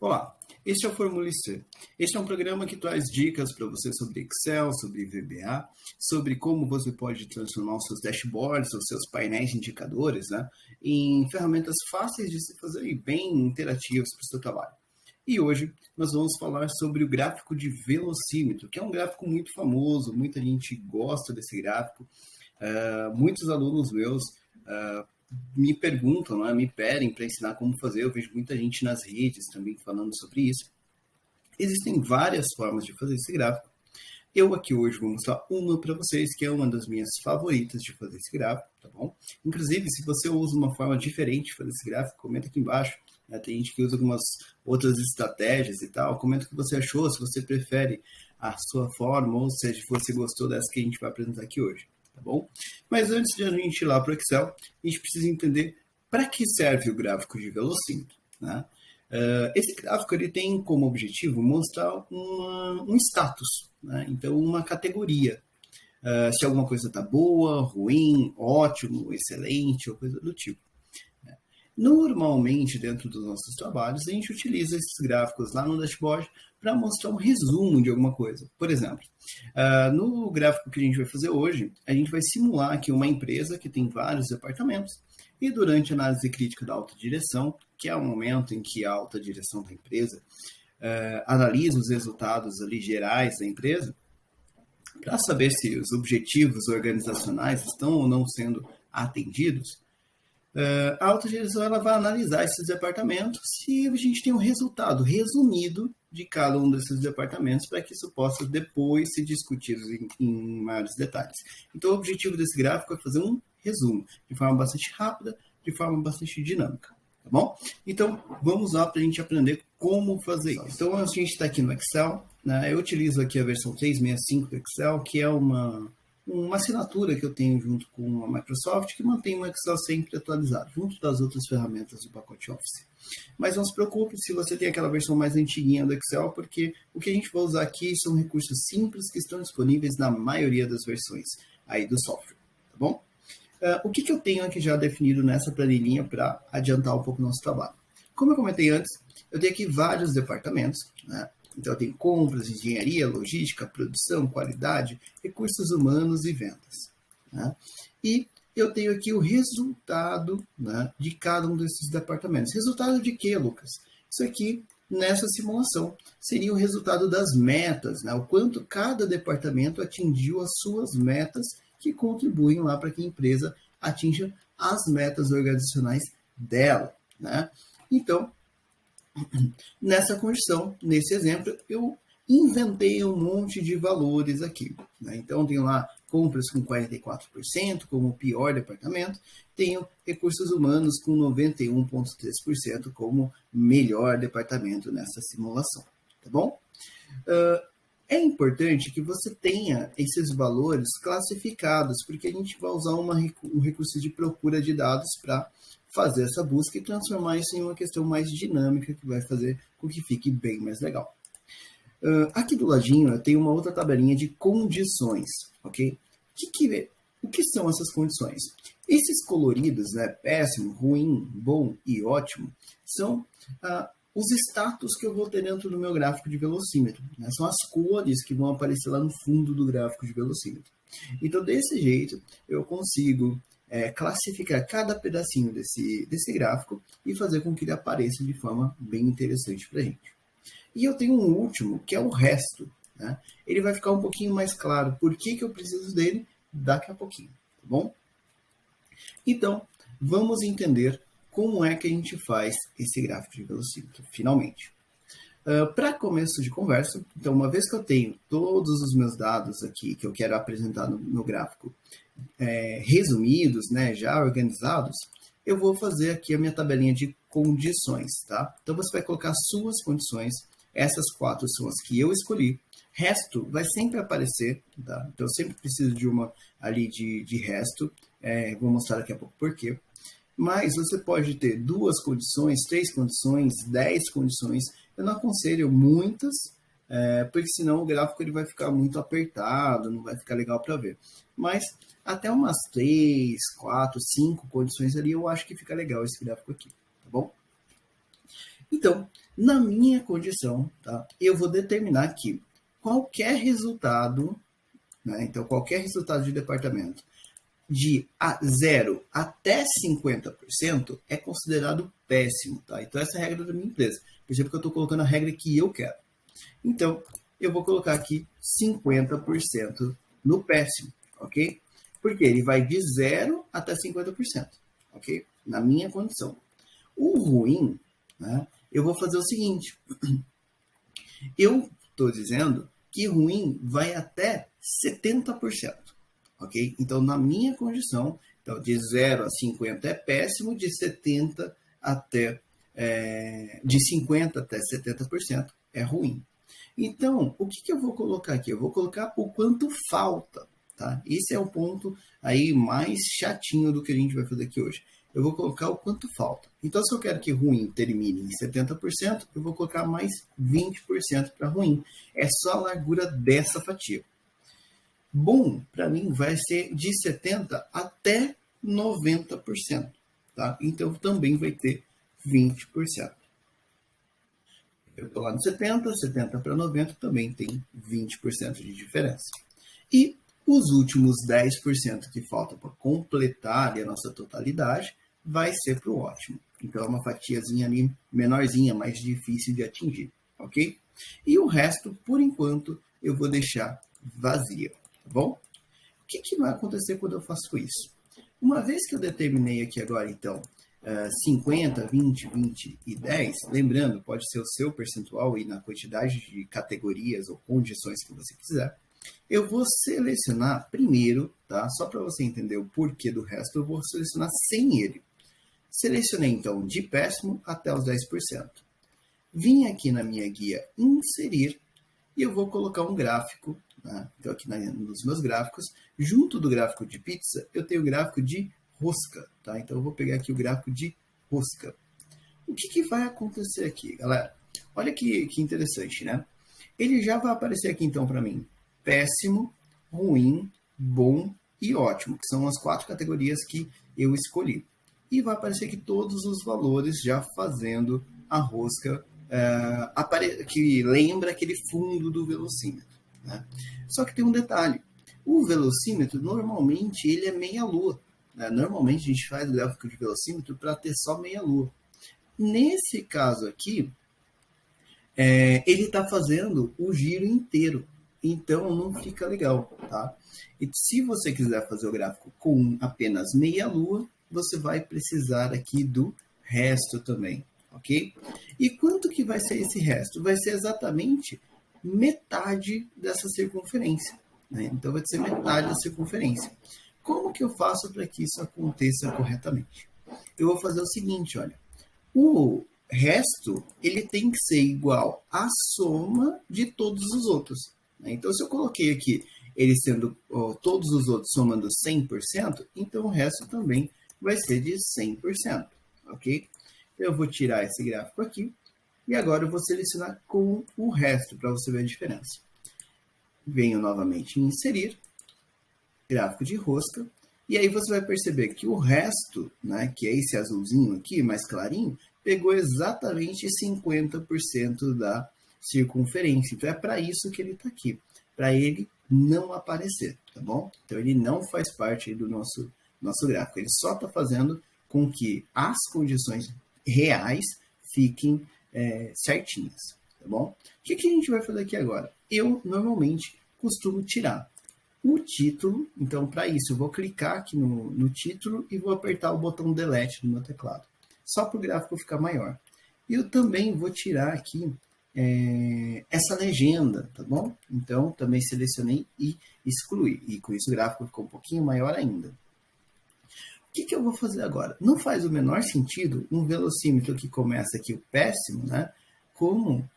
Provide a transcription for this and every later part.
Olá, este é o Formule C. Este é um programa que traz dicas para você sobre Excel, sobre VBA, sobre como você pode transformar os seus dashboards, os seus painéis de indicadores, em ferramentas fáceis de se fazer e bem interativas para o seu trabalho. E hoje nós vamos falar sobre o gráfico de velocímetro, que é um gráfico muito famoso, muita gente gosta desse gráfico. Muitos alunos meus me perguntam, me pedem para ensinar como fazer. Eu vejo muita gente nas redes também falando sobre isso. Existem várias formas de fazer esse gráfico. Eu aqui hoje vou mostrar uma para vocês, que é uma das minhas favoritas de fazer esse gráfico, tá bom? Inclusive, se você usa uma forma diferente de fazer esse gráfico, comenta aqui embaixo. Tem gente que usa algumas outras estratégias e tal. Comenta o que você achou, se você prefere a sua forma, ou seja, se você gostou dessa que a gente vai apresentar aqui hoje. Tá bom? Mas antes de a gente ir lá para o Excel, a gente precisa entender para que serve o gráfico de velocímetro, né? Esse gráfico ele tem como objetivo mostrar um status, né? Então uma categoria. Se alguma coisa está boa, ruim, ótimo, excelente ou coisa do tipo. Normalmente, dentro dos nossos trabalhos, a gente utiliza esses gráficos lá no dashboard para mostrar um resumo de alguma coisa. Por exemplo, no gráfico que a gente vai fazer hoje, a gente vai simular aqui uma empresa que tem vários departamentos e durante a análise crítica da alta direção, que é o momento em que a alta direção da empresa analisa os resultados ali gerais da empresa para saber se os objetivos organizacionais estão ou não sendo atendidos. A alta direção ela vai analisar esses departamentos e a gente tem um resultado resumido de cada um desses departamentos para que isso possa depois ser discutido em maiores detalhes. Então, o objetivo desse gráfico é fazer um resumo de forma bastante rápida, de forma bastante dinâmica. Tá bom? Então, vamos lá para a gente aprender como fazer isso. Então, a gente está aqui no Excel, né? Eu utilizo aqui a versão 365 do Excel, que é uma assinatura que eu tenho junto com a Microsoft, que mantém o Excel sempre atualizado, junto das outras ferramentas do pacote Office. Mas não se preocupe se você tem aquela versão mais antiguinha do Excel, porque o que a gente vai usar aqui são recursos simples que estão disponíveis na maioria das versões aí do software, tá bom? O que eu tenho aqui já definido nessa planilhinha para adiantar um pouco o nosso trabalho? Como eu comentei antes, eu tenho aqui vários departamentos, né? Então, eu tenho compras, engenharia, logística, produção, qualidade, recursos humanos e vendas, né? E eu tenho aqui o resultado, né, de cada um desses departamentos. Resultado de quê, Lucas? Isso aqui, nessa simulação, seria o resultado das metas, né? O quanto cada departamento atingiu as suas metas que contribuem lá para que a empresa atinja as metas organizacionais dela, né? Então, nessa condição, nesse exemplo, eu inventei um monte de valores aqui, né? Então, tenho lá compras com 44% como o pior departamento, tenho recursos humanos com 91,3% como melhor departamento nessa simulação, tá bom? É importante que você tenha esses valores classificados, porque a gente vai usar um recurso de procura de dados para fazer essa busca e transformar isso em uma questão mais dinâmica que vai fazer com que fique bem mais legal. Aqui do ladinho eu tenho uma outra tabelinha de condições, ok? O que são essas condições? Esses coloridos, né, péssimo, ruim, bom e ótimo, são os status que eu vou ter dentro do meu gráfico de velocímetro, né? São as cores que vão aparecer lá no fundo do gráfico de velocímetro. Então, desse jeito, eu consigo classificar cada pedacinho desse gráfico e fazer com que ele apareça de forma bem interessante para a gente. E eu tenho um último, que é o resto, né? Ele vai ficar um pouquinho mais claro por que eu preciso dele daqui a pouquinho, tá bom? Então, vamos entender como é que a gente faz esse gráfico de velocímetro, finalmente. Para começo de conversa, então, uma vez que eu tenho todos os meus dados aqui que eu quero apresentar no meu gráfico resumidos, né, já organizados, eu vou fazer aqui a minha tabelinha de condições, tá? Então, você vai colocar suas condições, essas 4 são as que eu escolhi, resto vai sempre aparecer, tá? Então, eu sempre preciso de uma ali de resto, vou mostrar daqui a pouco por quê. Mas você pode ter 2 condições, 3 condições, 10 condições. Eu não aconselho muitas, porque senão o gráfico ele vai ficar muito apertado, não vai ficar legal para ver. Mas até umas 3, 4, 5 condições ali, eu acho que fica legal esse gráfico aqui, tá bom? Então, na minha condição, tá, eu vou determinar que qualquer resultado, né, então qualquer resultado de departamento de 0 até 50% é considerado péssimo. Tá? Então, essa é a regra da minha empresa. Perceba que eu estou colocando a regra que eu quero. Então, eu vou colocar aqui 50% no péssimo, ok? Porque ele vai de 0 até 50%, ok? Na minha condição. O ruim, né, eu vou fazer o seguinte. Eu estou dizendo que ruim vai até 70%, ok? Então, na minha condição, então, de 0 a 50 é péssimo, de 70 até de 50 até 70% é ruim. Então, o que eu vou colocar aqui? Eu vou colocar o quanto falta, tá? Esse é o ponto aí mais chatinho do que a gente vai fazer aqui hoje. Eu vou colocar o quanto falta. Então, se eu quero que ruim termine em 70%, eu vou colocar mais 20% para ruim. É só a largura dessa fatia. Bom, para mim, vai ser de 70% até 90%, tá? Então, também vai ter 20%. Eu estou lá no 70 para 90 também tem 20% de diferença. E os últimos 10% que faltam para completar a nossa totalidade vai ser para o ótimo. Então é uma fatiazinha ali menorzinha, mais difícil de atingir, ok? E o resto, por enquanto, eu vou deixar vazia, tá bom? O que vai acontecer quando eu faço isso? Uma vez que eu determinei aqui agora, então, 50, 20, 20 e 10, lembrando, pode ser o seu percentual e na quantidade de categorias ou condições que você quiser, eu vou selecionar primeiro, tá? Só para você entender o porquê do resto, eu vou selecionar sem ele. Selecionei, então, de péssimo até os 10%. Vim aqui na minha guia inserir e eu vou colocar um gráfico, tá? Então aqui nos meus gráficos, junto do gráfico de pizza, eu tenho o gráfico de rosca, tá? Então eu vou pegar aqui o gráfico de rosca. O que vai acontecer aqui, galera? Olha que interessante, né? Ele já vai aparecer aqui então para mim, péssimo, ruim, bom e ótimo, que são as 4 categorias que eu escolhi. E vai aparecer aqui todos os valores já fazendo a rosca que lembra aquele fundo do velocímetro, né? Só que tem um detalhe. O velocímetro, normalmente, ele é meia-lua. Né? Normalmente, a gente faz o gráfico de velocímetro para ter só meia-lua. Nesse caso aqui, ele está fazendo o giro inteiro. Então, não fica legal, tá? E se você quiser fazer o gráfico com apenas meia-lua, você vai precisar aqui do resto também, ok? E quanto que vai ser esse resto? Vai ser exatamente metade dessa circunferência, né? Então, vai ser metade da circunferência. Como que eu faço para que isso aconteça corretamente? Eu vou fazer o seguinte, olha. O resto, ele tem que ser igual à soma de todos os outros, né? Então, se eu coloquei aqui ele sendo todos os outros somando 100%, então o resto também vai ser de 100%, ok? Eu vou tirar esse gráfico aqui e agora eu vou selecionar com o resto para você ver a diferença. Venho novamente em inserir, gráfico de rosca, e aí você vai perceber que o resto, né, que é esse azulzinho aqui, mais clarinho, pegou exatamente 50% da circunferência. Então é para isso que ele está aqui, para ele não aparecer, tá bom? Então ele não faz parte do nosso gráfico, ele só está fazendo com que as condições reais fiquem certinhas, tá bom? O que a gente vai fazer aqui agora? Eu normalmente costumo tirar o título, então para isso eu vou clicar aqui no título e vou apertar o botão Delete no meu teclado, só para o gráfico ficar maior. E eu também vou tirar aqui essa legenda, tá bom? Então também selecionei e excluí, e com isso o gráfico ficou um pouquinho maior ainda. O que eu vou fazer agora? Não faz o menor sentido um velocímetro que começa aqui o péssimo, né, como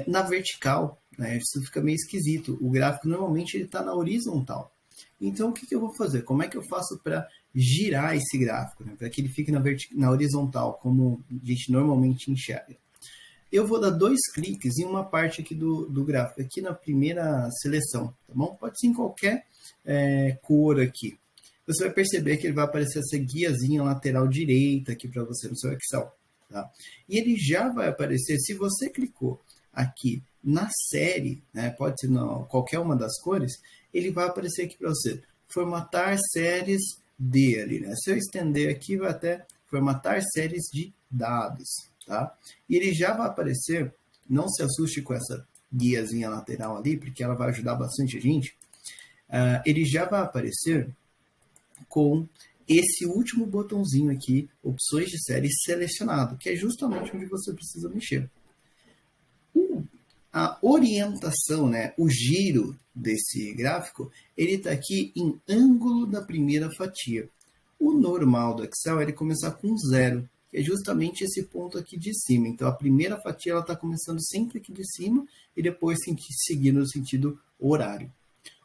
na vertical, né? Isso fica meio esquisito. O gráfico normalmente ele está na horizontal. Então o que eu vou fazer? Como é que eu faço para girar esse gráfico, né? Para que ele fique na horizontal, como a gente normalmente enxerga? Eu vou dar 2 cliques em uma parte aqui do gráfico, aqui na primeira seleção, tá bom? Pode ser em qualquer cor aqui. Você vai perceber que ele vai aparecer essa guiazinha lateral direita aqui para você no seu Excel. tá? E ele já vai aparecer, se você clicou aqui na série, né, pode ser qualquer uma das cores, ele vai aparecer aqui para você, formatar séries de ali, né? Se eu estender aqui, vai até formatar séries de dados, tá? E ele já vai aparecer, não se assuste com essa guiazinha lateral ali, porque ela vai ajudar bastante a gente. Ele já vai aparecer com esse último botãozinho aqui, opções de série selecionado, que é justamente onde você precisa mexer. A orientação, né, o giro desse gráfico, ele está aqui em ângulo da primeira fatia. O normal do Excel é ele começar com 0, que é justamente esse ponto aqui de cima. Então, a primeira fatia está começando sempre aqui de cima e depois seguir no sentido horário.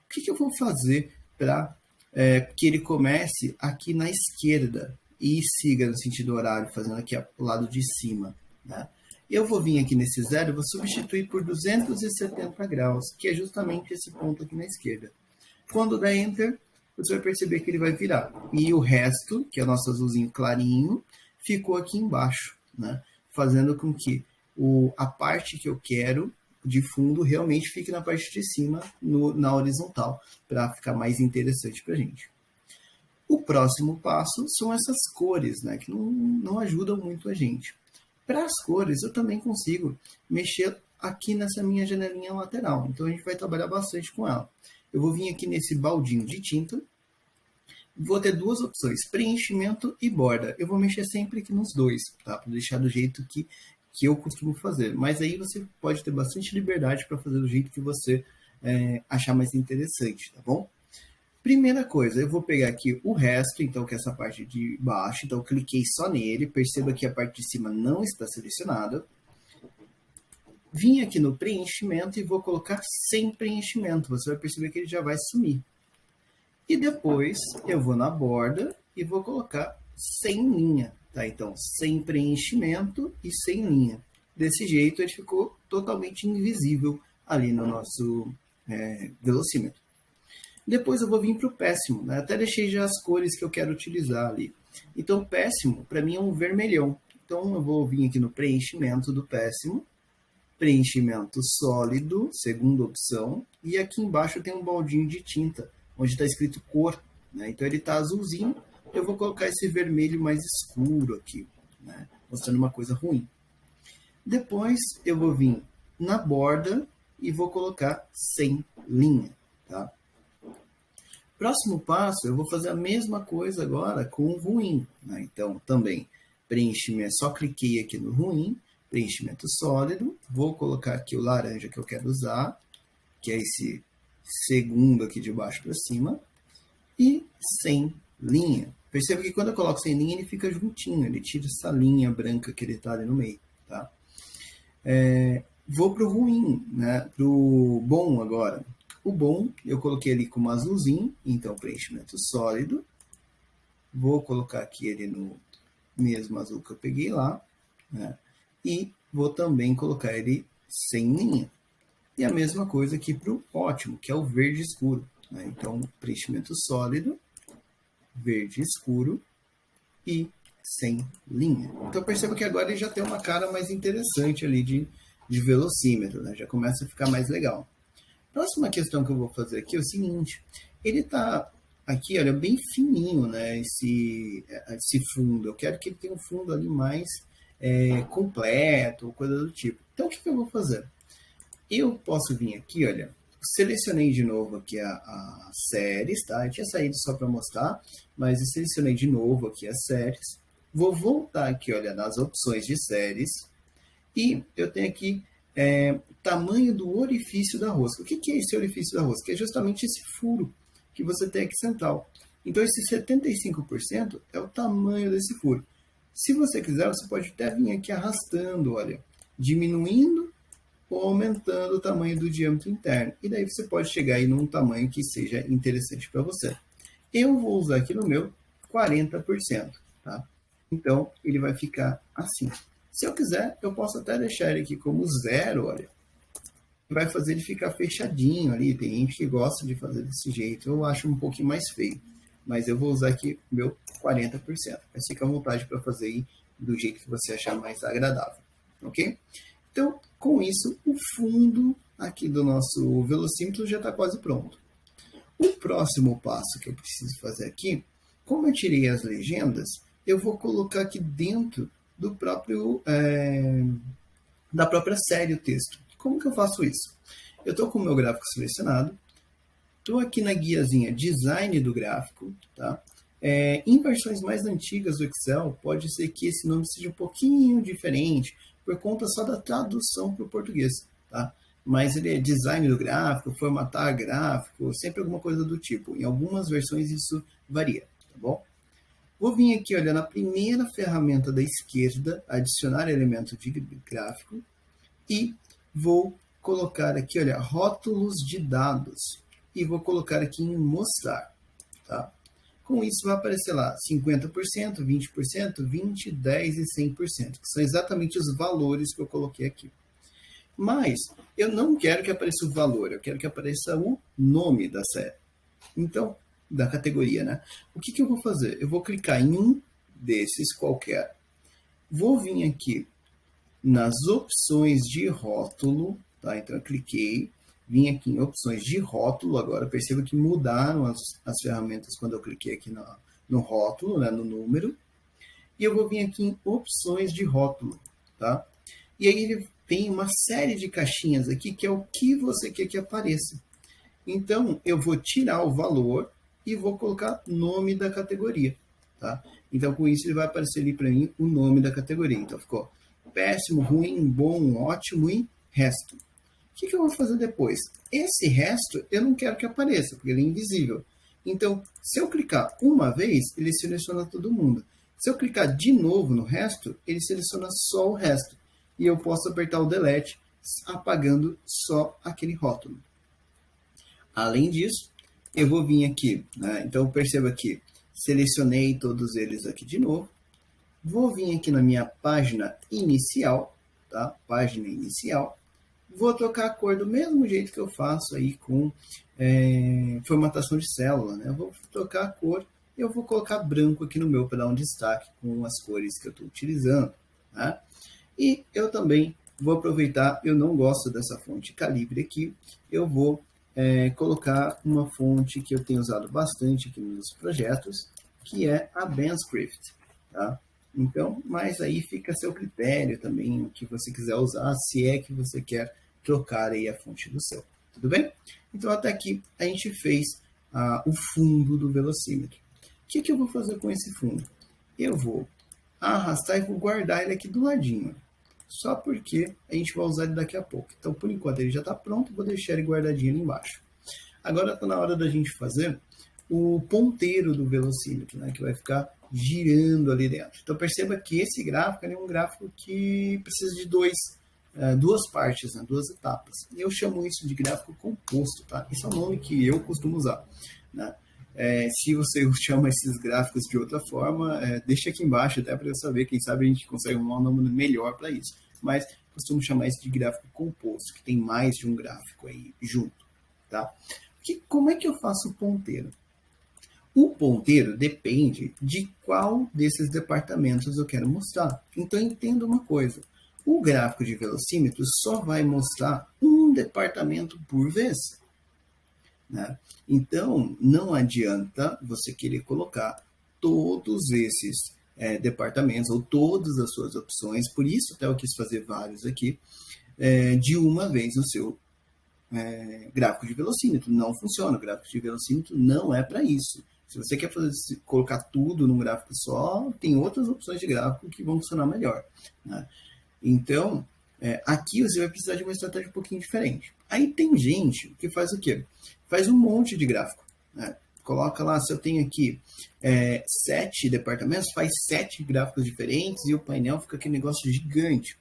O que eu vou fazer para que ele comece aqui na esquerda e siga no sentido horário, fazendo aqui ao lado de cima, né? Eu vou vir aqui nesse 0 e vou substituir por 270 graus, que é justamente esse ponto aqui na esquerda. Quando der Enter, você vai perceber que ele vai virar. E o resto, que é o nosso azulzinho clarinho, ficou aqui embaixo, né? Fazendo com que a parte que eu quero de fundo realmente fique na parte de cima, na horizontal, para ficar mais interessante para a gente. O próximo passo são essas cores, né? Que não ajudam muito a gente. Para as cores, eu também consigo mexer aqui nessa minha janelinha lateral. Então, a gente vai trabalhar bastante com ela. Eu vou vir aqui nesse baldinho de tinta. Vou ter duas opções, preenchimento e borda. Eu vou mexer sempre aqui nos dois, tá? Para deixar do jeito que eu costumo fazer. Mas aí você pode ter bastante liberdade para fazer do jeito que você achar mais interessante, tá bom? Primeira coisa, eu vou pegar aqui o resto, então, que é essa parte de baixo. Então, eu cliquei só nele. Perceba que a parte de cima não está selecionada. Vim aqui no preenchimento e vou colocar sem preenchimento. Você vai perceber que ele já vai sumir. E depois, eu vou na borda e vou colocar sem linha, tá? Então, sem preenchimento e sem linha. Desse jeito, ele ficou totalmente invisível ali no nosso velocímetro. Depois eu vou vir para o péssimo, né? Até deixei já as cores que eu quero utilizar ali. Então, o péssimo, para mim, é um vermelhão. Então, eu vou vir aqui no preenchimento do péssimo. Preenchimento sólido, segunda opção. E aqui embaixo tem um baldinho de tinta, onde está escrito cor, né? Então, ele está azulzinho. Eu vou colocar esse vermelho mais escuro aqui, né? Mostrando uma coisa ruim. Depois, eu vou vir na borda e vou colocar sem linha, tá? Próximo passo, eu vou fazer a mesma coisa agora com o ruim, né? Então, também, preenchimento, só cliquei aqui no ruim, preenchimento sólido, vou colocar aqui o laranja que eu quero usar, que é esse segundo aqui de baixo para cima, e sem linha. Perceba que quando eu coloco sem linha, ele fica juntinho, ele tira essa linha branca que ele está ali no meio, tá? Vou para o ruim, né? Para o bom agora. O bom, eu coloquei ali como azulzinho, então preenchimento sólido. Vou colocar aqui ele no mesmo azul que eu peguei lá, né? E vou também colocar ele sem linha. E a mesma coisa aqui para o ótimo, que é o verde escuro, né? Então, preenchimento sólido, verde escuro e sem linha. Então, perceba que agora ele já tem uma cara mais interessante ali de velocímetro, né? Já começa a ficar mais legal. Próxima questão que eu vou fazer aqui é o seguinte, ele está aqui, olha, bem fininho, né, esse fundo. Eu quero que ele tenha um fundo ali mais completo, coisa do tipo. Então, o que eu vou fazer? Eu posso vir aqui, olha, selecionei de novo aqui as séries, tá? Eu tinha saído só para mostrar, mas eu selecionei de novo aqui as séries. Vou voltar aqui, olha, nas opções de séries e eu tenho aqui tamanho do orifício da rosca. O que é esse orifício da rosca? É justamente esse furo que você tem aqui central. Então, esse 75% é o tamanho desse furo. Se você quiser, você pode até vir aqui arrastando, olha, diminuindo ou aumentando o tamanho do diâmetro interno. E daí você pode chegar aí num tamanho que seja interessante para você. Eu vou usar aqui no meu 40%, tá? Então, ele vai ficar assim. Se eu quiser, eu posso até deixar ele aqui como 0, olha. Vai fazer ele ficar fechadinho ali. Tem gente que gosta de fazer desse jeito. Eu acho um pouquinho mais feio. Mas eu vou usar aqui meu 40%. Mas fica à vontade para fazer aí do jeito que você achar mais agradável, ok? Então, com isso, o fundo aqui do nosso velocímetro já está quase pronto. O próximo passo que eu preciso fazer aqui, como eu tirei as legendas, eu vou colocar aqui dentro do próprio, da própria série o texto. Como que eu faço isso? Eu estou com o meu gráfico selecionado, estou aqui na guiazinha Design do gráfico, tá? Em versões mais antigas do Excel, pode ser que esse nome seja um pouquinho diferente, por conta só da tradução para o português, tá? Mas ele é design do gráfico, formatar gráfico, sempre alguma coisa do tipo. Em algumas versões isso varia, tá bom? Vou vir aqui, olha, na primeira ferramenta da esquerda, adicionar elemento de gráfico, e vou colocar aqui, olha, rótulos de dados, e vou colocar aqui em mostrar, tá? Com isso vai aparecer lá 50%, 20%, 20%, 10% e 100%, que são exatamente os valores que eu coloquei aqui. Mas eu não quero que apareça o valor, eu quero que apareça o nome da série. Então, da categoria, né? O que eu vou fazer? Eu vou clicar em um desses qualquer. Vou vir aqui nas opções de rótulo, tá? Então eu cliquei, vim aqui em opções de rótulo, agora perceba que mudaram as ferramentas quando eu cliquei aqui no rótulo, né? No número. E eu vou vir aqui em opções de rótulo, tá? E aí ele tem uma série de caixinhas aqui que é o que você quer que apareça. Então, eu vou tirar o valor e vou colocar nome da categoria, tá? Então, com isso, ele vai aparecer ali para mim o nome da categoria. Então, ficou péssimo, ruim, bom, ótimo e resto. O que eu vou fazer depois? Esse resto eu não quero que apareça, porque ele é invisível. Então, se eu clicar uma vez, ele seleciona todo mundo. Se eu clicar de novo no resto, ele seleciona só o resto. E eu posso apertar o delete, apagando só aquele rótulo. Além disso, eu vou vir aqui, né? Então perceba que selecionei todos eles aqui de novo. Vou vir aqui na minha página inicial, tá? Página inicial. Vou trocar a cor do mesmo jeito que eu faço aí com formatação de célula, né? Eu vou trocar a cor e eu vou colocar branco aqui no meu para dar um destaque com as cores que eu estou utilizando, tá? E eu também vou aproveitar, eu não gosto dessa fonte Calibre aqui, eu vou colocar uma fonte que eu tenho usado bastante aqui nos projetos, que é a Benscript, tá? Então, mas aí fica a seu critério também, o que você quiser usar, se é que você quer trocar aí a fonte do seu, tudo bem? Então, até aqui a gente fez o fundo do velocímetro. O que eu vou fazer com esse fundo? Eu vou arrastar e vou guardar ele aqui do ladinho, só porque a gente vai usar ele daqui a pouco. Então, por enquanto, ele já está pronto, vou deixar ele guardadinho ali embaixo. Agora está na hora da gente fazer o ponteiro do velocímetro, né, que vai ficar girando ali dentro. Então, perceba que esse gráfico é um gráfico que precisa de duas partes, né, duas etapas. E eu chamo isso de gráfico composto, tá? Esse é o nome que eu costumo usar, né? Se você chama esses gráficos de outra forma, deixa aqui embaixo até para eu saber, quem sabe a gente consegue um nome melhor para isso. Mas costumo chamar isso de gráfico composto, que tem mais de um gráfico aí junto, tá? Como é que eu faço o ponteiro? O ponteiro depende de qual desses departamentos eu quero mostrar. Então entenda uma coisa, o gráfico de velocímetro só vai mostrar um departamento por vez, né? Então, não adianta você querer colocar todos esses departamentos ou todas as suas opções, por isso até eu quis fazer vários aqui, de uma vez no seu gráfico de velocímetro. Não funciona, o gráfico de velocímetro não é para isso. Se você quer colocar tudo num gráfico só, tem outras opções de gráfico que vão funcionar melhor, né? Então, aqui você vai precisar de uma estratégia um pouquinho diferente. Aí tem gente que faz o quê? Faz um monte de gráfico, né? Coloca lá, se eu tenho aqui 7 departamentos, faz 7 gráficos diferentes e o painel fica aquele negócio gigante.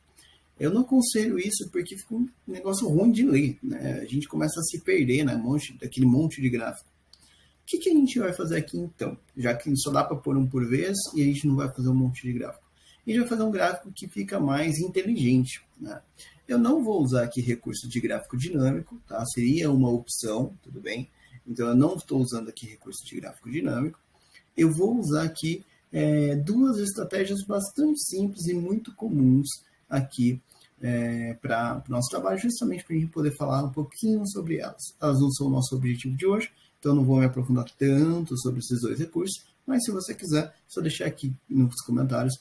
Eu não aconselho isso porque fica um negócio ruim de ler, né? A gente começa a se perder, né? Daquele monte de gráfico. O que a gente vai fazer aqui então? Já que só dá para pôr um por vez e a gente não vai fazer um monte de gráfico. A gente vai fazer um gráfico que fica mais inteligente, né? Eu não vou usar aqui recurso de gráfico dinâmico, tá? Seria uma opção, tudo bem? Então eu não estou usando aqui recurso de gráfico dinâmico. Eu vou usar aqui duas estratégias bastante simples e muito comuns aqui para o nosso trabalho, justamente para a gente poder falar um pouquinho sobre elas. Elas não são o nosso objetivo de hoje, então não vou me aprofundar tanto sobre esses dois recursos, mas se você quiser, é só deixar aqui nos comentários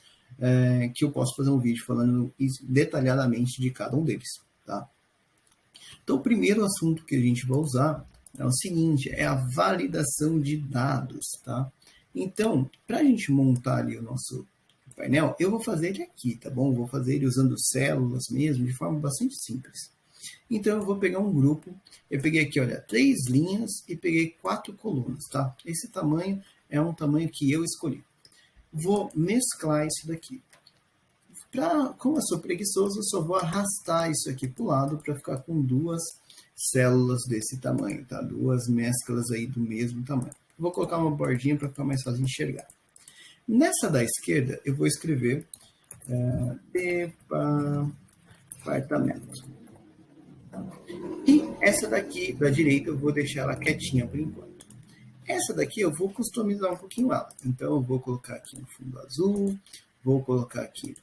que eu posso fazer um vídeo falando detalhadamente de cada um deles. Tá? Então, o primeiro assunto que a gente vai usar é o seguinte, é a validação de dados. Tá? Então, para a gente montar ali o nosso painel, eu vou fazer ele aqui, tá bom? Vou fazer ele usando células mesmo, de forma bastante simples. Então, eu vou pegar um grupo, eu peguei aqui, olha, 3 linhas e peguei 4 colunas, tá? Esse tamanho é um tamanho que eu escolhi. Vou mesclar isso daqui. Como eu sou preguiçoso, eu só vou arrastar isso aqui para o lado para ficar com 2 células desse tamanho, tá? 2 mesclas aí do mesmo tamanho. Vou colocar uma bordinha para ficar mais fácil de enxergar. Nessa da esquerda, eu vou escrever departamento. E essa daqui, da direita, eu vou deixar ela quietinha por enquanto. Essa daqui eu vou customizar um pouquinho ela. Então, eu vou colocar aqui um fundo azul, vou colocar aqui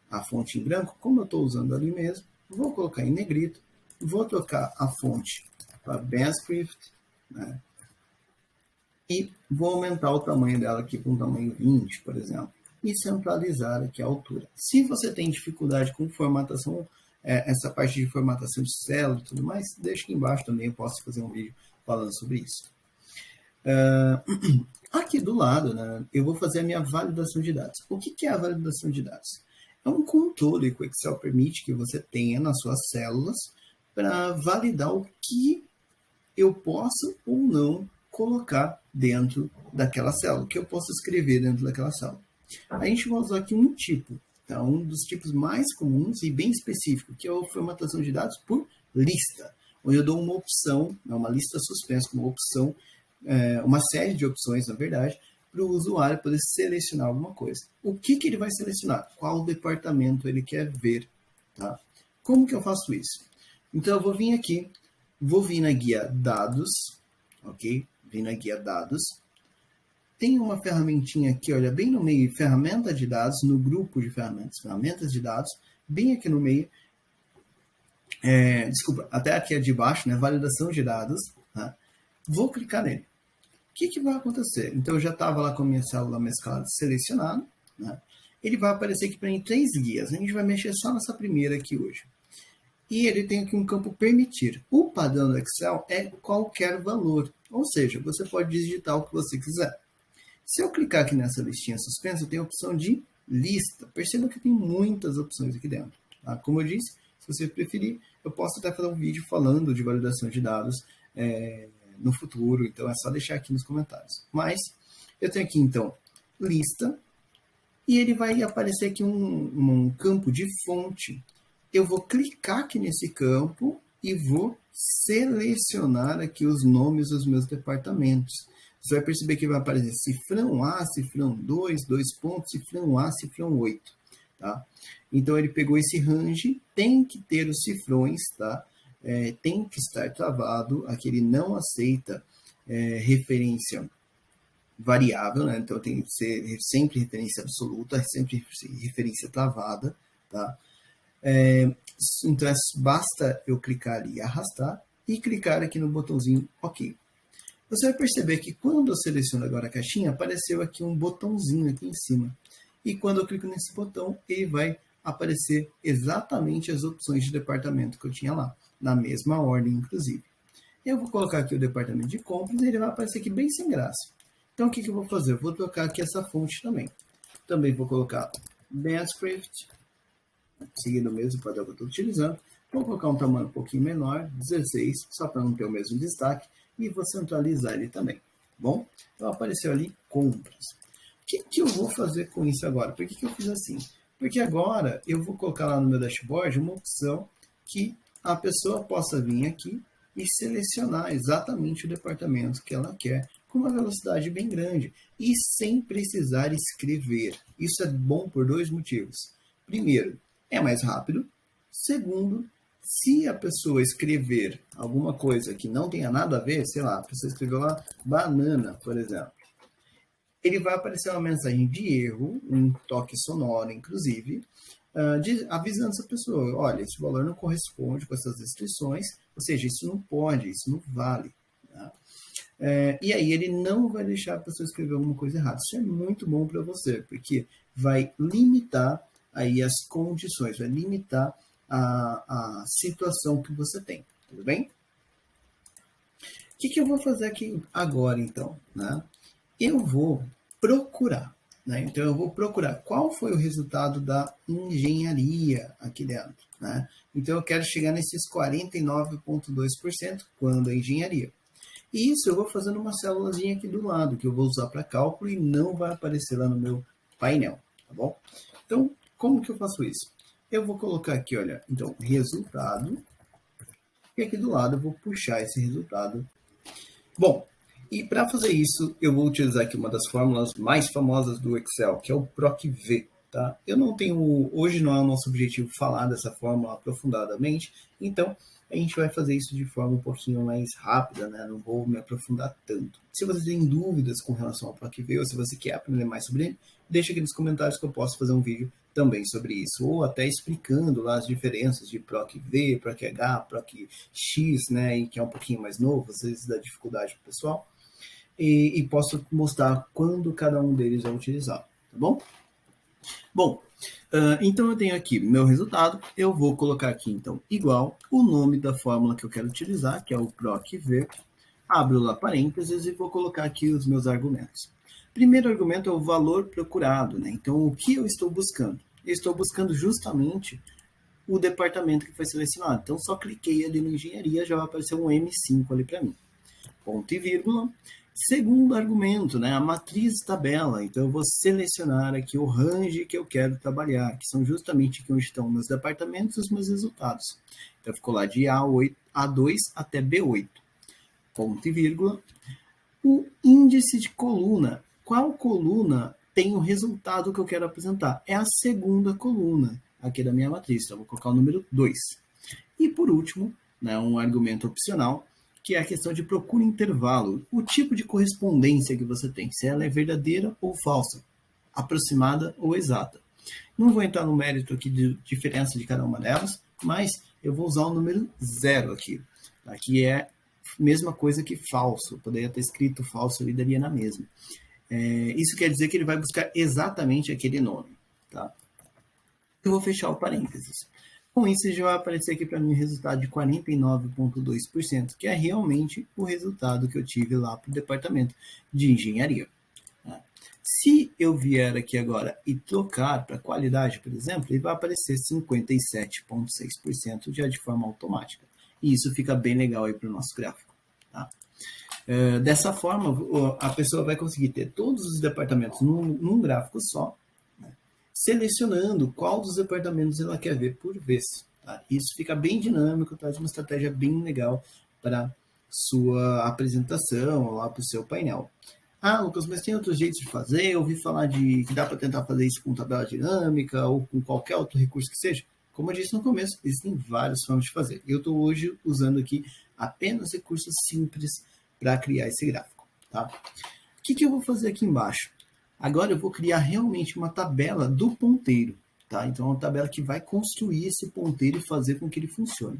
a fonte em branco, como eu estou usando ali mesmo, vou colocar em negrito, vou trocar a fonte para Behnscript, né? E vou aumentar o tamanho dela aqui para um tamanho 20, por exemplo, e centralizar aqui a altura. Se você tem dificuldade com formatação, essa parte de formatação de célula e tudo mais, deixa aqui embaixo também, eu posso fazer um vídeo falando sobre isso. Aqui do lado, né, eu vou fazer a minha validação de dados. O que é a validação de dados? É um controle que o Excel permite que você tenha nas suas células para validar o que eu posso ou não colocar dentro daquela célula, o que eu posso escrever dentro daquela célula. A gente vai usar aqui um tipo, tá? Um dos tipos mais comuns e bem específico, que é a formatação de dados por lista, onde eu dou uma opção, uma lista suspensa com uma opção, uma série de opções, na verdade, para o usuário poder selecionar alguma coisa. O que ele vai selecionar? Qual departamento ele quer ver? Tá? Como que eu faço isso? Então, eu vou vir aqui, vou vir na guia Dados, ok? Vim na guia Dados. Tem uma ferramentinha aqui, olha, bem no meio, Ferramenta de Dados, no grupo de ferramentas, Ferramentas de Dados, bem aqui no meio. Desculpa, até aqui é de baixo, né? Validação de dados. Tá? Vou clicar nele. O que vai acontecer? Então, eu já estava lá com a minha célula mesclada selecionada. Né? Ele vai aparecer aqui para mim 3 guias. A gente vai mexer só nessa primeira aqui hoje. E ele tem aqui um campo permitir. O padrão do Excel é qualquer valor. Ou seja, você pode digitar o que você quiser. Se eu clicar aqui nessa listinha suspensa, eu tenho a opção de lista. Perceba que tem muitas opções aqui dentro. Tá? Como eu disse, se você preferir, eu posso até fazer um vídeo falando de validação de dados no futuro, então é só deixar aqui nos comentários. Mas eu tenho aqui então lista e ele vai aparecer aqui um campo de fonte. Eu vou clicar aqui nesse campo e vou selecionar aqui os nomes dos meus departamentos. Você vai perceber que vai aparecer cifrão A, cifrão 2, 2 pontos, cifrão A, cifrão 8. Tá? Então ele pegou esse range, tem que ter os cifrões, tá? Tem que estar travado, aqui ele não aceita referência variável, né? Então tem que ser sempre referência absoluta, sempre referência travada, tá? Então basta eu clicar ali e arrastar e clicar aqui no botãozinho OK. Você vai perceber que quando eu seleciono agora a caixinha, apareceu aqui um botãozinho aqui em cima. E quando eu clico nesse botão, ele vai aparecer exatamente as opções de departamento que eu tinha lá, na mesma ordem, inclusive. Eu vou colocar aqui o departamento de compras e ele vai aparecer aqui bem sem graça. Então, o que eu vou fazer? Eu vou trocar aqui essa fonte também. Também vou colocar Behnscript, seguindo o mesmo padrão que eu estou utilizando. Vou colocar um tamanho um pouquinho menor, 16, só para não ter o mesmo destaque. E vou centralizar ele também. Bom, então apareceu ali compras. O que eu vou fazer com isso agora? Por que eu fiz assim? Porque agora eu vou colocar lá no meu dashboard uma opção que a pessoa possa vir aqui e selecionar exatamente o departamento que ela quer com uma velocidade bem grande e sem precisar escrever. Isso é bom por 2 motivos. Primeiro, é mais rápido. Segundo, se a pessoa escrever alguma coisa que não tenha nada a ver, sei lá, a pessoa escreveu lá banana, por exemplo. ele vai aparecer uma mensagem de erro, um toque sonoro, inclusive, avisando essa pessoa, olha, esse valor não corresponde com essas restrições, ou seja, isso não pode, isso não vale. Tá? E aí ele não vai deixar a pessoa escrever alguma coisa errada. Isso é muito bom para você, porque vai limitar aí as condições, vai limitar a situação que você tem. Tudo bem? O que eu vou fazer aqui agora, então? Né? Eu vou procurar. Né? Então, eu vou procurar qual foi o resultado da engenharia aqui dentro. Né? Então, eu quero chegar nesses 49,2% quando a engenharia. E isso eu vou fazendo uma célulazinha aqui do lado, que eu vou usar para cálculo e não vai aparecer lá no meu painel. Tá bom? Então, como que eu faço isso? Eu vou colocar aqui, olha, então, resultado. E aqui do lado eu vou puxar esse resultado. Bom, e para fazer isso, eu vou utilizar aqui uma das fórmulas mais famosas do Excel, que é o PROC-V. Tá? Eu não tenho, hoje não é o nosso objetivo falar dessa fórmula aprofundadamente, então a gente vai fazer isso de forma um pouquinho mais rápida, né? Não vou me aprofundar tanto. Se você tem dúvidas com relação ao PROC-V ou se você quer aprender mais sobre ele, deixa aqui nos comentários que eu posso fazer um vídeo também sobre isso, ou até explicando lá as diferenças de PROC-V, PROC-H, PROC-X, né, e que é um pouquinho mais novo, às vezes dá dificuldade para o pessoal, e posso mostrar quando cada um deles é utilizado, tá bom? Bom, então eu tenho aqui meu resultado, eu vou colocar aqui então igual o nome da fórmula que eu quero utilizar, que é o PROC-V, abro lá parênteses e vou colocar aqui os meus argumentos. Primeiro argumento é o valor procurado, né? Então, o que eu estou buscando? Eu estou buscando justamente o departamento que foi selecionado. Então, só cliquei ali no engenharia, já vai aparecer um M5 ali para mim. Ponto e vírgula. Segundo argumento, né? A matriz tabela. Então, eu vou selecionar aqui o range que eu quero trabalhar, que são justamente aqui onde estão meus departamentos e os meus resultados. Então, ficou lá de A8, A2 até B8. Ponto e vírgula. O índice de coluna. Qual coluna tem o resultado que eu quero apresentar? É a segunda coluna aqui da minha matriz. Então, eu vou colocar o número 2. E por último, né, um argumento opcional, que é a questão de procura intervalo. O tipo de correspondência que você tem, se ela é verdadeira ou falsa, aproximada ou exata. Não vou entrar no mérito aqui de diferença de cada uma delas, mas eu vou usar o número 0 aqui, tá? Que é mesma coisa que falso. Poderia ter escrito falso ali, daria na mesma. Isso quer dizer que ele vai buscar exatamente aquele nome. Tá? Eu vou fechar o parênteses. Com isso, já vai aparecer aqui para mim o resultado de 49,2%, que é realmente o resultado que eu tive lá para o departamento de engenharia. Tá? Se eu vier aqui agora e trocar para qualidade, por exemplo, ele vai aparecer 57,6% já de forma automática. E isso fica bem legal aí para o nosso gráfico. Tá? Dessa forma, a pessoa vai conseguir ter todos os departamentos num gráfico só, né? Selecionando qual dos departamentos ela quer ver por vez. Tá? Isso fica bem dinâmico, traz uma estratégia bem legal para sua apresentação, lá para o seu painel. Ah, Lucas, mas tem outros jeitos de fazer? Eu ouvi falar de que dá para tentar fazer isso com tabela dinâmica ou com qualquer outro recurso que seja. Como eu disse no começo, existem várias formas de fazer. Eu estou hoje usando aqui apenas recursos simples para criar esse gráfico. Tá? O que eu vou fazer aqui embaixo? Agora eu vou criar realmente uma tabela do ponteiro. Tá? Então, é uma tabela que vai construir esse ponteiro e fazer com que ele funcione.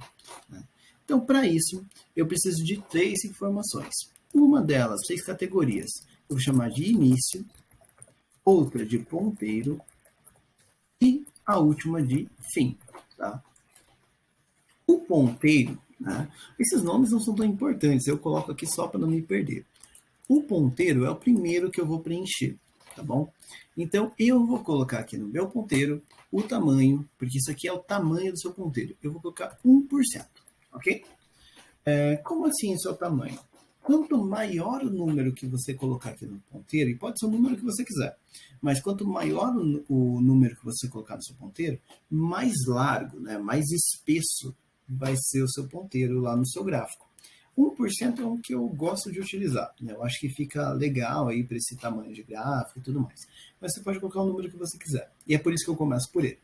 Né? Então, para isso, eu preciso de 3 informações. Uma delas, 3 categorias. Eu vou chamar de início, outra de ponteiro e a última de fim. Tá? O ponteiro, né? Esses nomes não são tão importantes, eu coloco aqui só para não me perder. O ponteiro é o primeiro que eu vou preencher, tá bom? Então, eu vou colocar aqui no meu ponteiro o tamanho, porque isso aqui é o tamanho do seu ponteiro. Eu vou colocar 1%, ok? Como assim seu tamanho? Quanto maior o número que você colocar aqui no ponteiro, e pode ser o número que você quiser, mas quanto maior o número que você colocar no seu ponteiro, mais largo, né, mais espesso vai ser o seu ponteiro lá no seu gráfico. 1% é o que eu gosto de utilizar, né? Eu acho que fica legal aí para esse tamanho de gráfico e tudo mais. Mas você pode colocar o número que você quiser. E é por isso que eu começo por ele.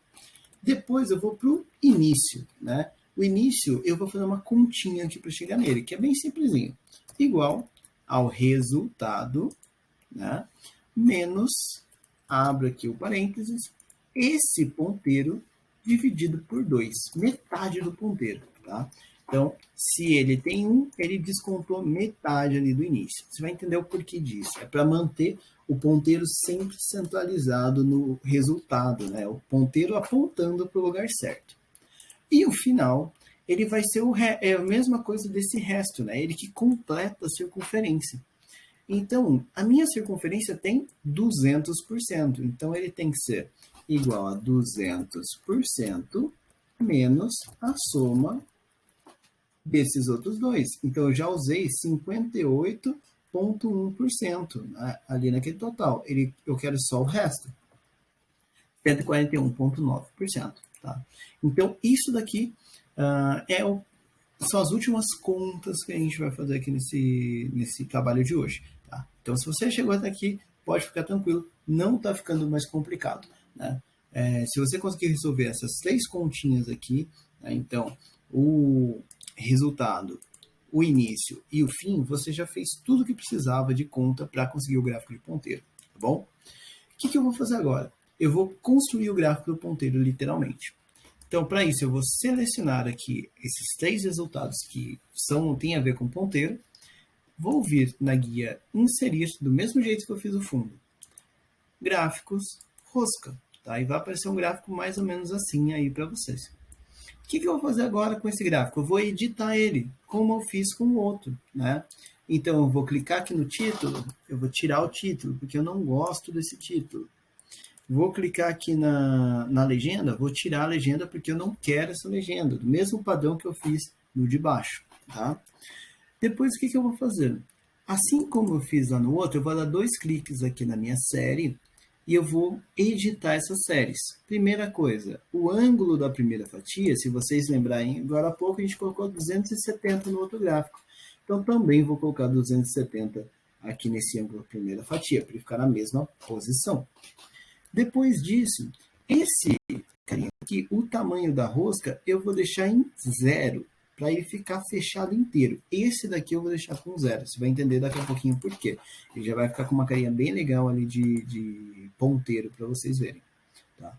Depois eu vou para o início, né? O início eu vou fazer uma continha aqui para chegar nele, que é bem simplesinho. Igual ao resultado, né? menos, abro aqui o parênteses, esse ponteiro dividido por 2, metade do ponteiro, tá? Então, se ele tem 1, ele descontou metade ali do início. Você vai entender o porquê disso. É para manter o ponteiro sempre centralizado no resultado, né? O ponteiro apontando para o lugar certo. E o final, ele vai ser é a mesma coisa desse resto, né? Ele que completa a circunferência. Então, a minha circunferência tem 200%. Então, ele tem que ser igual a 200% menos a soma desses outros dois. Então, eu já usei 58,1% ali naquele total. Eu quero só o resto. 141,9%. Tá? Então, isso daqui são as últimas contas que a gente vai fazer aqui nesse trabalho de hoje. Tá? Então, se você chegou até aqui, pode ficar tranquilo, não está ficando mais complicado. Né? Se você conseguir resolver essas 3 continhas aqui, né, então, o resultado, o início e o fim, você já fez tudo o que precisava de conta para conseguir o gráfico de ponteiro. Tá bom? O que eu vou fazer agora? Eu vou construir o gráfico do ponteiro, literalmente. Então, para isso, eu vou selecionar aqui esses 3 resultados que têm a ver com ponteiro. Vou vir na guia Inserir, do mesmo jeito que eu fiz o fundo. Gráficos, rosca. Tá? E vai aparecer um gráfico mais ou menos assim aí para vocês. O que eu vou fazer agora com esse gráfico? Eu vou editar ele, como eu fiz com o outro. Né? Então, eu vou clicar aqui no título, eu vou tirar o título, porque eu não gosto desse título. Vou clicar aqui na legenda, vou tirar a legenda porque eu não quero essa legenda, do mesmo padrão que eu fiz no de baixo. Tá? Depois, o que eu vou fazer? Assim como eu fiz lá no outro, eu vou dar 2 cliques aqui na minha série e eu vou editar essas séries. Primeira coisa, o ângulo da primeira fatia, se vocês lembrarem, agora há pouco a gente colocou 270 no outro gráfico. Então, também vou colocar 270 aqui nesse ângulo da primeira fatia, para ele ficar na mesma posição. Depois disso, esse carinha aqui, o tamanho da rosca, eu vou deixar em 0, para ele ficar fechado inteiro. Esse daqui eu vou deixar com 0. Você vai entender daqui a pouquinho por quê. Ele já vai ficar com uma carinha bem legal ali de ponteiro, para vocês verem. Tá?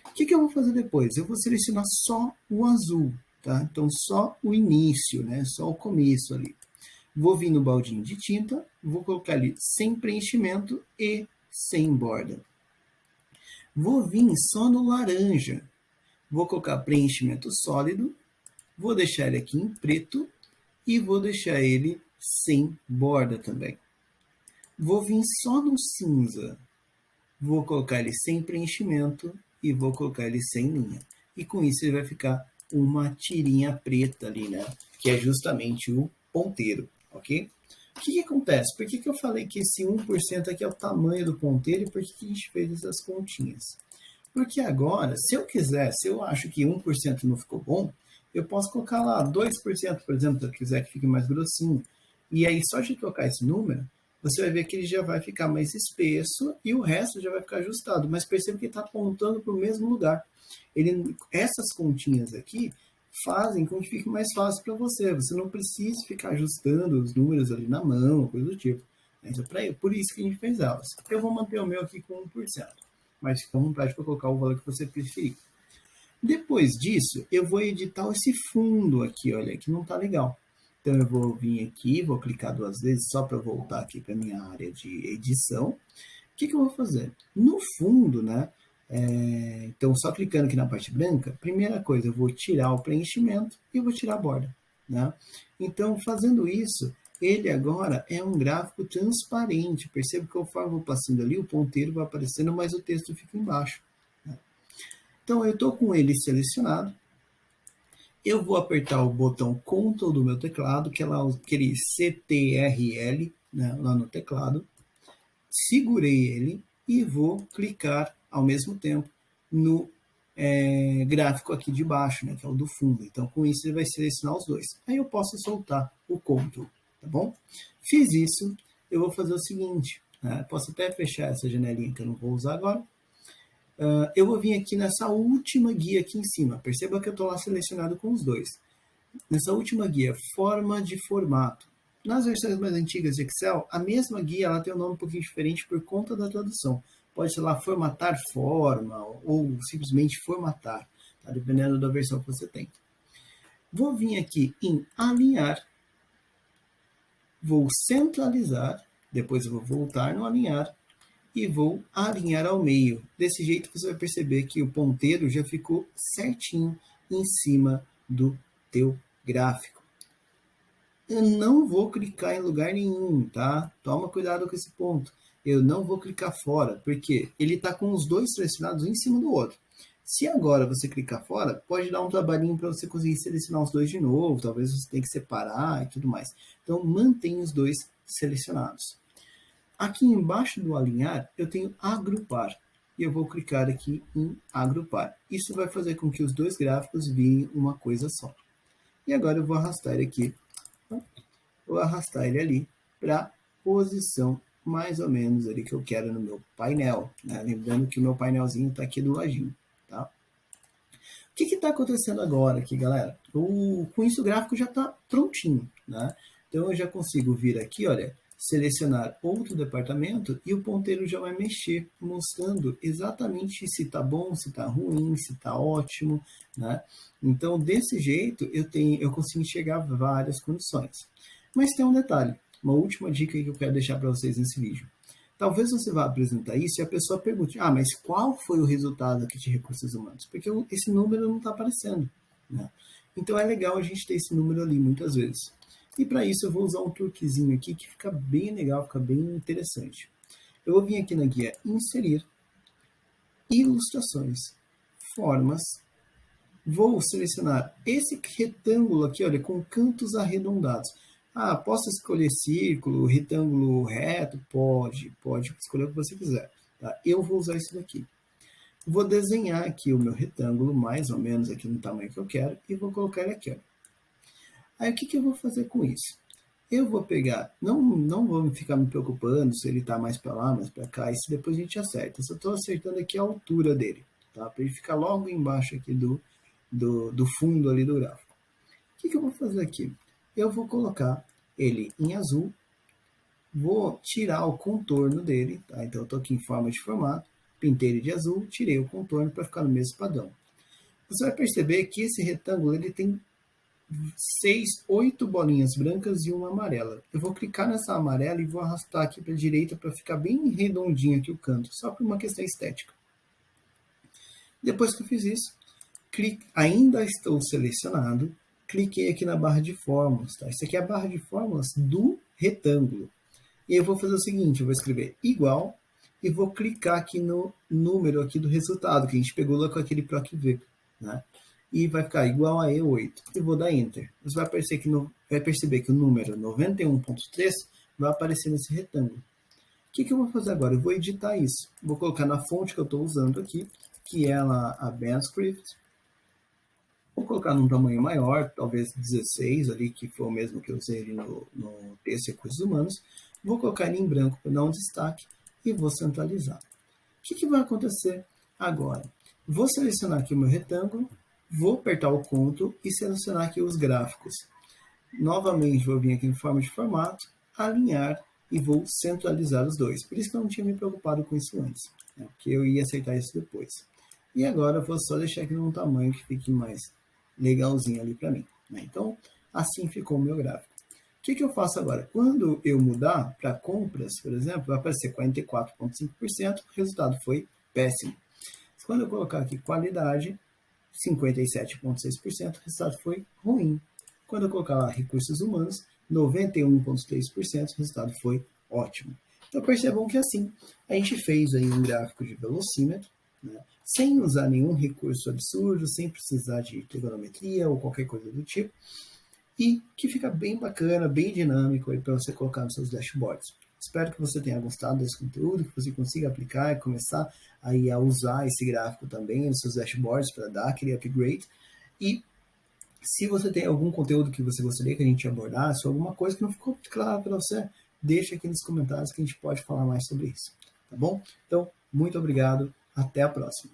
O que eu vou fazer depois? Eu vou selecionar só o azul. Tá? Então, só o início, né? Só o começo ali. Vou vir no baldinho de tinta, vou colocar ali sem preenchimento e sem borda. Vou vir só no laranja. Vou colocar preenchimento sólido. Vou deixar ele aqui em preto. E vou deixar ele sem borda também. Vou vir só no cinza. Vou colocar ele sem preenchimento. E vou colocar ele sem linha. E com isso ele vai ficar uma tirinha preta ali, né? Que é justamente o ponteiro, ok? O que acontece? Por que eu falei que esse 1% aqui é o tamanho do ponteiro e por que a gente fez essas continhas? Porque agora, se eu quiser, se eu acho que 1% não ficou bom, eu posso colocar lá 2%, por exemplo, se eu quiser que fique mais grossinho. E aí, só de trocar esse número, você vai ver que ele já vai ficar mais espesso e o resto já vai ficar ajustado. Mas perceba que ele está apontando para o mesmo lugar. Essas continhas aqui fazem com que fique mais fácil para você. Você não precisa ficar ajustando os números ali na mão, coisa do tipo. Então, por isso que a gente fez elas. Eu vou manter o meu aqui com 1%, mas fica à vontade para colocar o valor que você preferir. Depois disso, eu vou editar esse fundo aqui, olha, que não está legal. Então, eu vou vir aqui, vou clicar 2 vezes só para voltar aqui para a minha área de edição. O que eu vou fazer? No fundo, né? Então, só clicando aqui na parte branca, primeira coisa, eu vou tirar o preenchimento e vou tirar a borda. Né? Então, fazendo isso, ele agora é um gráfico transparente. Perceba que conforme eu vou passando ali, o ponteiro vai aparecendo, mas o texto fica embaixo. Né? Então, eu estou com ele selecionado. Eu vou apertar o botão Ctrl do meu teclado, que é lá aquele CTRL, né, lá no teclado. Segurei ele e vou clicar ao mesmo tempo no gráfico aqui de baixo, né, que é o do fundo. Então, com isso, ele vai selecionar os dois. Aí eu posso soltar o Ctrl, tá bom? Fiz isso, eu vou fazer o seguinte, né, posso até fechar essa janelinha que eu não vou usar agora. Eu vou vir aqui nessa última guia aqui em cima. Perceba que eu estou lá selecionado com os dois. Nessa última guia, forma de formato. Nas versões mais antigas de Excel, a mesma guia ela tem um nome um pouquinho diferente por conta da tradução. Pode ser lá formatar forma ou simplesmente formatar, tá? Dependendo da versão que você tem. Vou vir aqui em alinhar, vou centralizar, depois eu vou voltar no alinhar e vou alinhar ao meio. Desse jeito você vai perceber que o ponteiro já ficou certinho em cima do teu gráfico. Eu não vou clicar em lugar nenhum, tá? Toma cuidado com esse ponto. Eu não vou clicar fora, porque ele está com os dois selecionados um em cima do outro. Se agora você clicar fora, pode dar um trabalhinho para você conseguir selecionar os dois de novo, talvez você tenha que separar e tudo mais. Então, mantenha os dois selecionados. Aqui embaixo do alinhar, eu tenho agrupar. E eu vou clicar aqui em agrupar. Isso vai fazer com que os dois gráficos virem uma coisa só. E agora eu vou arrastar ele aqui. Vou arrastar ele ali para a posição mais ou menos ali que eu quero no meu painel. Né? Lembrando que o meu painelzinho está aqui do ladinho. Tá? O que está acontecendo agora aqui, galera? Com isso o gráfico já está prontinho. Né? Então eu já consigo vir aqui, olha, selecionar outro departamento e o ponteiro já vai mexer, mostrando exatamente se está bom, se está ruim, se está ótimo. Né? Então, desse jeito, eu consigo enxergar várias condições. Mas tem um detalhe, uma última dica que eu quero deixar para vocês nesse vídeo. Talvez você vá apresentar isso e a pessoa pergunte, mas qual foi o resultado aqui de recursos humanos? Porque esse número não está aparecendo. Né? Então é legal a gente ter esse número ali muitas vezes. E para isso eu vou usar um truquezinho aqui que fica bem legal, fica bem interessante. Eu vou vir aqui na guia Inserir, Ilustrações, Formas. Vou selecionar esse retângulo aqui, olha, com cantos arredondados. Posso escolher círculo, retângulo reto? Pode escolher o que você quiser. Tá? Eu vou usar isso daqui. Vou desenhar aqui o meu retângulo, mais ou menos aqui no tamanho que eu quero, e vou colocar ele aqui. Ó. Aí o que eu vou fazer com isso? Eu vou pegar, não vou ficar me preocupando se ele está mais para lá, mais para cá, isso depois a gente acerta. Eu só estou acertando aqui a altura dele, tá? Para ele ficar logo embaixo aqui do fundo ali do gráfico. O que eu vou fazer aqui? Eu vou colocar ele em azul, vou tirar o contorno dele, tá? Então eu estou aqui em forma de formato, pintei ele de azul, tirei o contorno para ficar no mesmo padrão. Você vai perceber que esse retângulo ele tem 8 bolinhas brancas e uma amarela. Eu vou clicar nessa amarela e vou arrastar aqui para a direita para ficar bem redondinho aqui o canto, só por uma questão estética. Depois que eu fiz isso, ainda estou selecionado, cliquei aqui na barra de fórmulas. Tá? Isso aqui é a barra de fórmulas do retângulo. E eu vou fazer o seguinte, eu vou escrever igual e vou clicar aqui no número aqui do resultado, que a gente pegou lá com aquele PROC-V. Né? E vai ficar igual a E8. E vou dar Enter. Você vai perceber que o número 91.3 vai aparecer nesse retângulo. O que eu vou fazer agora? Eu vou editar isso. Vou colocar na fonte que eu estou usando aqui, que é a BandScript. Vou colocar num tamanho maior, talvez 16 ali, que foi o mesmo que eu usei ali no texto de recursos humanos. Vou colocar ele em branco para dar um destaque e vou centralizar. O que vai acontecer agora? Vou selecionar aqui o meu retângulo, vou apertar o Ctrl e selecionar aqui os gráficos. Novamente vou vir aqui em forma de formato, alinhar e vou centralizar os dois. Por isso que eu não tinha me preocupado com isso antes, né? Porque eu ia aceitar isso depois. E agora eu vou só deixar aqui num tamanho que fique mais legalzinho ali para mim. Né? Então, assim ficou o meu gráfico. O que eu faço agora? Quando eu mudar para compras, por exemplo, vai aparecer 44,5%, o resultado foi péssimo. Quando eu colocar aqui qualidade, 57,6%, o resultado foi ruim. Quando eu colocar lá recursos humanos, 91,3%, o resultado foi ótimo. Então percebam que assim, a gente fez aí um gráfico de velocímetro, né, sem usar nenhum recurso absurdo, sem precisar de trigonometria ou qualquer coisa do tipo, e que fica bem bacana, bem dinâmico aí para você colocar nos seus dashboards. Espero que você tenha gostado desse conteúdo, que você consiga aplicar e começar aí a usar esse gráfico também nos seus dashboards para dar aquele upgrade. E se você tem algum conteúdo que você gostaria que a gente abordasse, ou alguma coisa que não ficou claro para você, deixa aqui nos comentários que a gente pode falar mais sobre isso. Tá bom? Então, muito obrigado. Até a próxima.